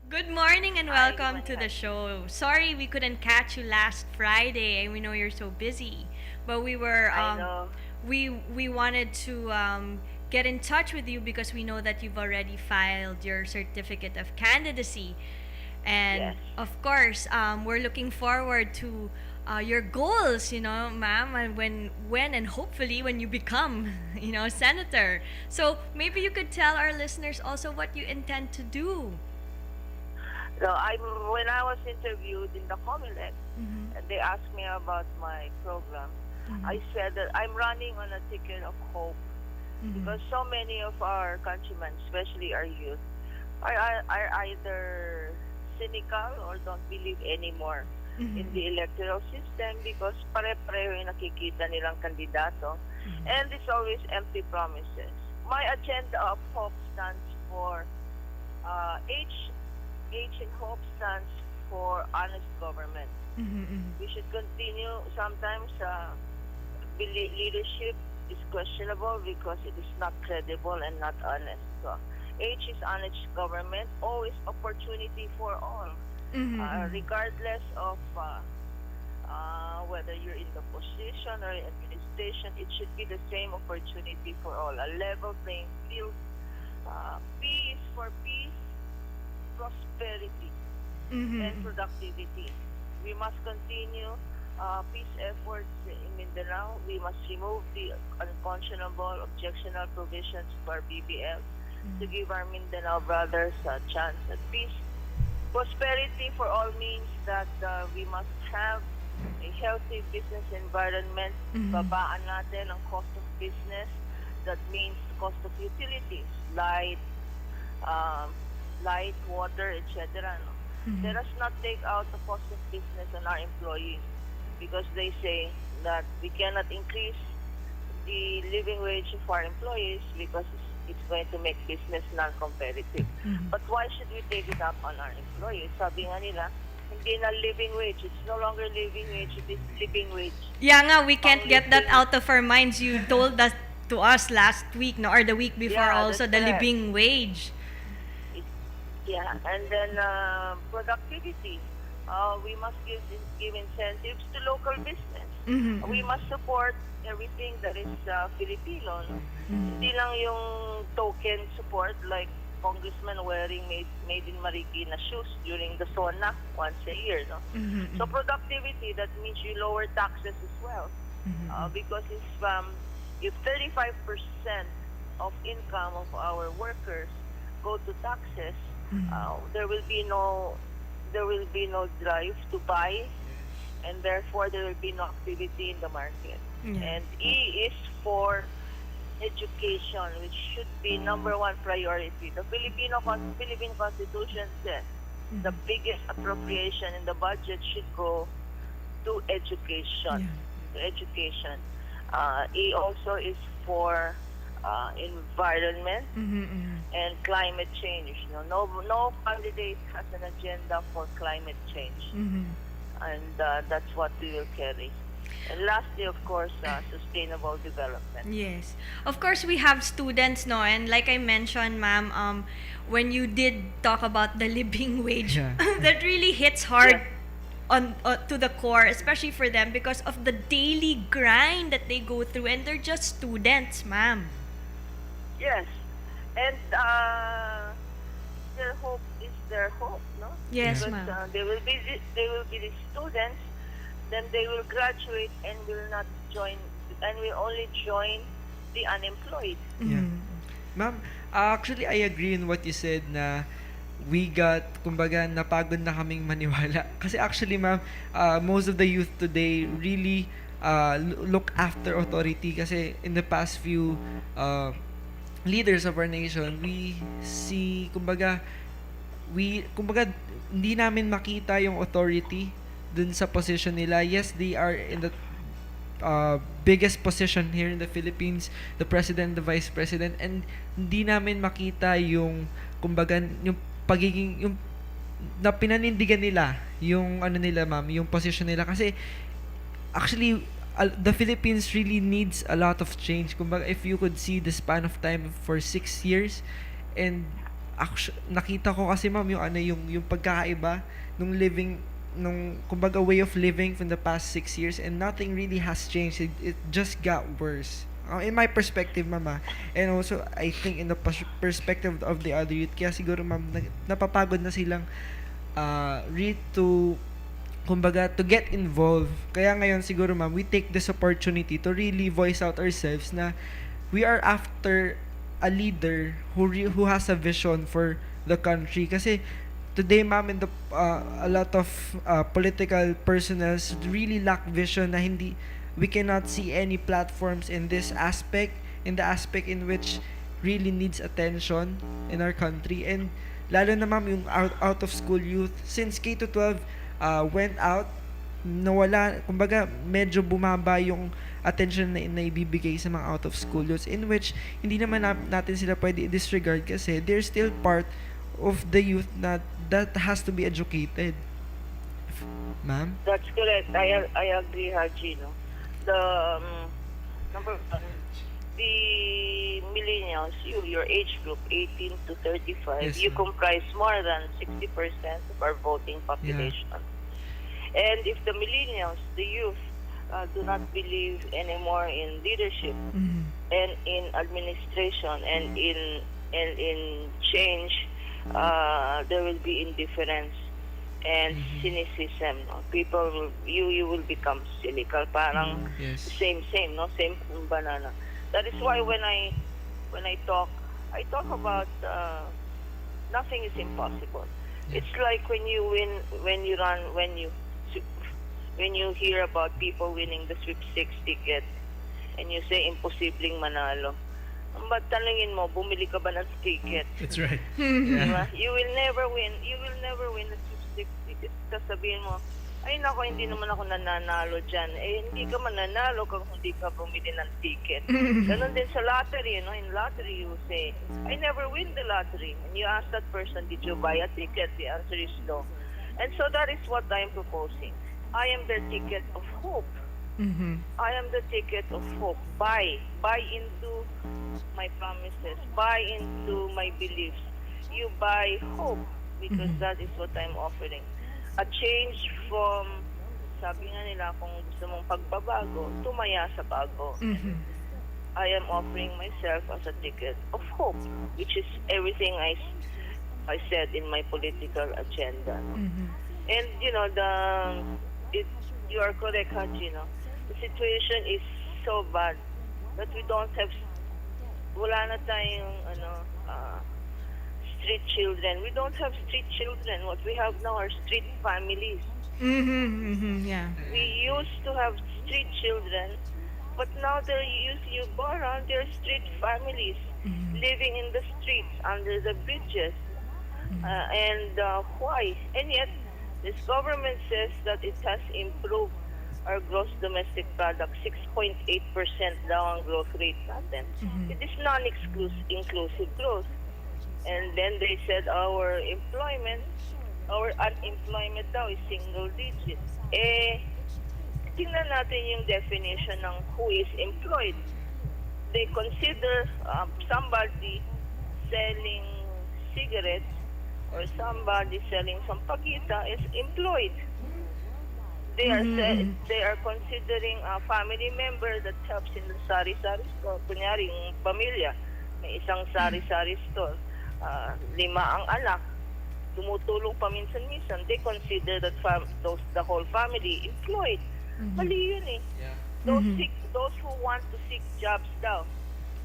Good morning and Hi, good welcome morning. to the Hi. show. Sorry we couldn't catch you last Friday, and we know you're so busy. But we were I know. we wanted to get in touch with you because we know that you've already filed your certificate of candidacy, and Yes. of course we're looking forward to your goals, ma'am, and when and hopefully when you become senator. So maybe you could tell our listeners also what you intend to do. So when I was interviewed in the Comelec, Mm-hmm. and they asked me about my program, I Mm-hmm. said that I'm running on a ticket of hope Mm-hmm. because so many of our countrymen, especially our youth, are either cynical or don't believe anymore in Mm-hmm. the electoral system because pare-pareho yung nakikita nilang kandidato. And it's always empty promises. My agenda of hope stands for H. H in hope stands for honest government. Mm-hmm. We should continue. Sometimes leadership is questionable because it is not credible and not honest. So H is honest government. O is opportunity for all, Mm-hmm. regardless of whether you're in the position or administration. It should be the same opportunity for all, a level playing field. P is for peace, prosperity, and Mm-hmm. productivity. We must continue peace efforts in Mindanao. We must remove the unconscionable, objectionable provisions for BBL to give our Mindanao brothers a chance at peace. Prosperity for all means that we must have a healthy business environment. Mm-hmm. Babaan natin ang cost of business. That means cost of utilities, um, light, water, etc. No? Mm-hmm. Let us not take out the cost of business on our employees because they say that we cannot increase the living wage of our employees because it's going to make business non-competitive. Mm-hmm. But why should we take it up on our employees? Sabi nga nila, hindi na living wage. It's no longer living wage. It is living wage. Yeah, nga, we Pang can't get that living. out of our minds. You told that to us last week, no, or the week before Yeah, also, that's the correct. living wage. It, yeah, and then productivity. We must give incentives to local business. Mm-hmm. We must support everything that is Filipino. No? Mm-hmm. Hindi lang yung token support like congressman wearing made in Marikina shoes during the SONA once a year. No? Mm-hmm. So productivity, that means you lower taxes as well. Mm-hmm. Because if 35% of income of our workers go to taxes, there will be no drive to buy, and therefore there will be no activity in the market. Yeah. And E is for education, which should be number one priority. The Philippine Constitution says the biggest appropriation in the budget should go to education. Yeah. To education. E also is for environment Mm-hmm. and climate change. No candidate has an agenda for climate change, Mm-hmm. and that's what we will carry. And lastly, of course, sustainable development. Yes. Of course, we have students, no? And like I mentioned, ma'am, when you did talk about the living wage, Yeah. that really hits Yes, hard on to the core, especially for them because of the daily grind that they go through, and they're just students, ma'am. yes, and their hope is their hope, no? Yes, Because ma'am. they will be the students, then they will graduate and will not join and will only join the unemployed. Yeah. Mm-hmm. Ma'am, actually I agree in what you said na kumbaga, napagod na kaming maniwala. Kasi actually, ma'am, most of the youth today really look after authority kasi in the past few leaders of our nation, we see, kumbaga, hindi namin makita yung authority dun sa position nila. Yes, they are in the biggest position here in the Philippines, the president, the vice president, and hindi namin makita yung, kumbaga, yung pagiging, yung na pinanindigan nila yung ano nila, ma'am, yung position nila kasi actually the Philippines really needs a lot of change. Kumbaga, if you could see the span of time for 6 years, and nakita ko kasi ma'am yung yung pagkakaiba nung living nung kumbaga way of living from the past 6 years, and nothing really has changed. It just got worse. In my perspective, mama, and also I think in the perspective of the other youth, kaya siguro ma'am napapagod na silang read to kumbaga to get involved. Kaya ngayon siguro ma'am, we take this opportunity to really voice out ourselves na we are after a leader who has a vision for the country. Kasi today ma'am, in the a lot of political personnels really lack vision, na hindi we cannot see any platforms in this aspect, in the aspect in which really needs attention in our country. And lalo na ma'am yung out of school youth, since K to 12 went out, nawala, kumbaga medyo bumaba yung attention na ibibigay sa mga out of school youths, in which hindi naman natin sila pwede disregard kasi they're still part of the youth that has to be educated. Ma'am? That's correct. I agree, Haji. No? The number one, the millennials, your age group, 18 to 35, Yes, you ma'am. comprise more than 60% of our voting population. And if the millennials, the youth, do not believe anymore in leadership and in administration and in change, there will be indifference and cynicism. No? People will, you will become cynical, parang Yes. same, no, same banana. That is why when I talk about nothing is impossible. It's like when you win, when you hear about people winning the sweepstakes ticket and you say imposibleng manalo. But tanungin mo, bumili ka ba ng ticket? That's right. Diba? You will never win. You will never win the sweepstakes ticket. Sasabihin mo, ay nako, hindi naman ako nananalo dyan. Eh, hindi ka mananalo kung hindi ka bumili ng ticket. Ganon din sa lottery, no? In lottery, you say, I never win the lottery. And you ask that person, did you buy a ticket? The answer is no. And so that is what I am proposing. I am the ticket of hope. I am the ticket of hope. Buy into my promises. Buy into my beliefs. You buy hope, because that is what I'm offering. A change from, sabi nga nila, kung gusto mong pagbabago, tumaya sa bago. I am offering myself as a ticket of hope, which is everything I said in my political agenda. And you know, you are correct, Haji. No? The situation is so bad that we don't have, wala na tayong street children. We don't have street children. What we have now are street families. Yeah. We used to have street children, but now they're they're street families living in the streets, under the bridges. And why? And yet, this government says that it has improved our gross domestic product, 6.8% daw ang growth rate natin. It is non-inclusive growth. And then they said our unemployment daw is single digit. Eh, tingnan natin yung definition ng who is employed. They consider somebody selling cigarettes or somebody selling sampagita is employed. They are considering a family member that helps in the sari-sari store. Kunyari, yung pamilya, may isang sari-sari store. 5 ang anak, tumutulong paminsan-minsan. They consider that the whole family employed. Mali yun eh. Those who want to seek jobs daw,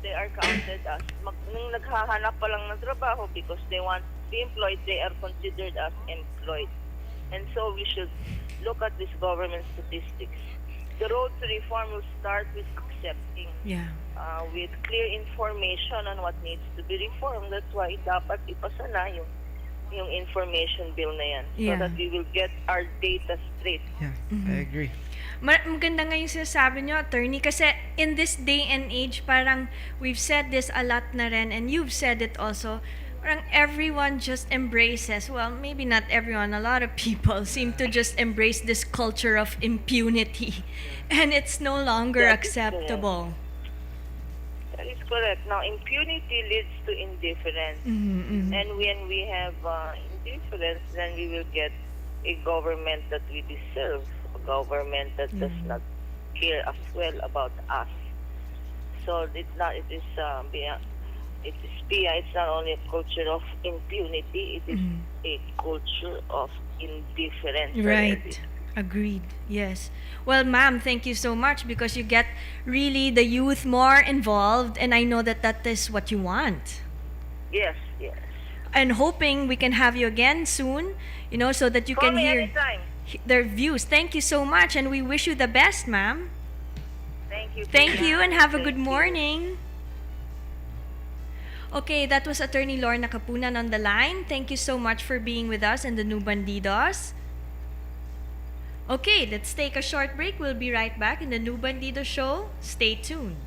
they are counted as, nung naghahanap pa lang ng trabaho because they want to be employed, they are considered as employed. And so we should look at this government statistics. The road to reform will start with accepting, with clear information on what needs to be reformed. That's why dapat ipasa na yung information bill na yan, so that we will get our data straight. Yeah, I agree. Maganda nga yung sinasabi nyo, attorney, kasi in this day and age, parang we've said this a lot na rin, and you've said it also, parang everyone just embraces, well, maybe not everyone, a lot of people seem to just embrace this culture of impunity, and it's no longer That is acceptable. That is correct. Now, impunity leads to indifference. Mm-hmm. And when we have indifference, then we will get a government that we deserve, a government that does not care as well about us. So it's not. It is it is PIA. It's not only a culture of impunity. It is a culture of indifference. already. Right. Agreed. Yes. Well, ma'am, thank you so much because you get really the youth more involved, and I know that that is what you want. Yes, yes. And hoping we can have you again soon, so that you Call can me hear anytime. their views. Thank you so much, and we wish you the best, ma'am. Thank you. Thank Pia. you, and have a Thank good you. morning. Okay, that was Attorney Lorna Kapunan on the line. Thank you so much for being with us in the New Bandidos. Okay, let's take a short break. We'll be right back in the New Bandido show. Stay tuned.